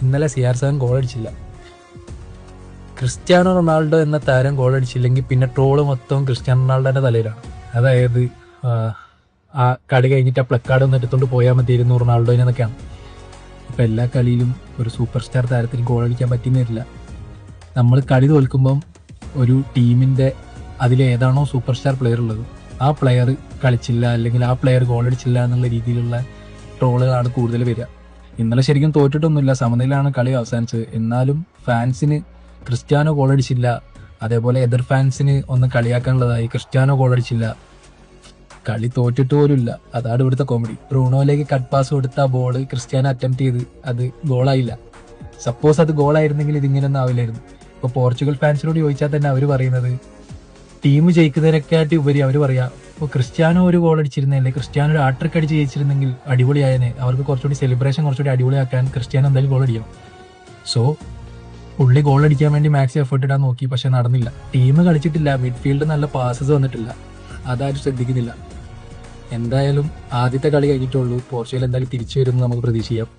ഇന്നലെ CR7 goal അടിച്ചില്ല. Cristiano Ronaldo എന്ന താരം ഗോൾ അടിച്ചില്ലെങ്കിൽ പിന്നെ ട്രോള് മൊത്തം ക്രിസ്ത്യാനോ റൊണാൾഡോന്റെ തലയിലാണ്. അതായത് ആ കളി കഴിഞ്ഞിട്ട് ആ പ്ലക്കാർഡ് ഒന്ന് എടുത്തുകൊണ്ട് പോയാൽ മതിയായിരുന്നു റൊണാൾഡോനെ എന്നൊക്കെയാണ്. ഇപ്പം എല്ലാ കളിയിലും ഒരു സൂപ്പർ സ്റ്റാർ താരത്തിന് ഗോൾ അടിക്കാൻ പറ്റുന്നില്ല. നമ്മൾ കളി തോൽക്കുമ്പം ഒരു ടീമിൻ്റെ അതിലേതാണോ സൂപ്പർ സ്റ്റാർ പ്ലെയർ ഉള്ളത് ആ പ്ലെയർ കളിച്ചില്ല അല്ലെങ്കിൽ ആ പ്ലെയർ ഗോൾ അടിച്ചില്ല എന്നുള്ള രീതിയിലുള്ള ട്രോളുകളാണ് കൂടുതൽ വരിക. ഇന്നലെ ശരിക്കും തോറ്റിട്ടൊന്നുമില്ല, സമനിലയാണ് കളി അവസാനിച്ചത്. എന്നാലും ഫാൻസിന് ക്രിസ്ത്യാനോ ഗോൾ അടിച്ചില്ല, അതേപോലെ എതിർ ഫാൻസിന് ഒന്ന് കളിയാക്കാനുള്ളതായി ക്രിസ്ത്യാനോ ഗോൾ അടിച്ചില്ല, കളി തോറ്റിട്ട് പോലുമില്ല. അതാണ് ഇവിടുത്തെ കോമഡി. ബ്രൂണോയിലേക്ക് കട്ട് പാസ് കൊടുത്ത ആ ബോൾ ക്രിസ്ത്യാനോ അറ്റംപ്റ്റ് ചെയ്ത് അത് ഗോളായില്ല. സപ്പോസ് അത് ഗോളായിരുന്നെങ്കിൽ ഇതിങ്ങനെയൊന്നും ആവില്ലായിരുന്നു. ഇപ്പോൾ പോർച്ചുഗൽ ഫാൻസിനോട് ചോദിച്ചാൽ തന്നെ അവർ പറയുന്നത് ടീം ജയിക്കുന്നതിനെക്കാട്ടി ഉപരി അവർ പറയാ ഇപ്പോൾ ക്രിസ്ത്യാനോ ഒരു ഗോൾ അടിച്ചിരുന്നല്ലേ, ക്രിസ്ത്യാനോ ഒരു ഹാട്രിക് അടിച്ച് ജയിച്ചിരുന്നെങ്കിൽ അടിപൊളിയായനെ, അവർക്ക് കുറച്ചുകൂടി സെലിബ്രേഷൻ കുറച്ചുകൂടി അടിപൊളിയാക്കാൻ ക്രിസ്ത്യാനോ എന്തായാലും ഗോൾ അടിക്കണം. സോ പുള്ളി ഗോൾ അടിക്കാൻ വേണ്ടി മാക്സിമം എഫേർട്ട് ഇടാൻ നോക്കി, പക്ഷെ നടന്നില്ല. ടീം കളിച്ചിട്ടില്ല, മിഡ്ഫീൽഡ് നല്ല പാസസ് വന്നിട്ടില്ല, അതാരും ശ്രദ്ധിക്കുന്നില്ല. എന്തായാലും ആദ്യത്തെ കളി കഴിഞ്ഞിട്ടുള്ളൂ. പോർച്ചുഗൽ എന്തായാലും തിരിച്ചു വരുമെന്ന് നമുക്ക് പ്രതീക്ഷിക്കാം.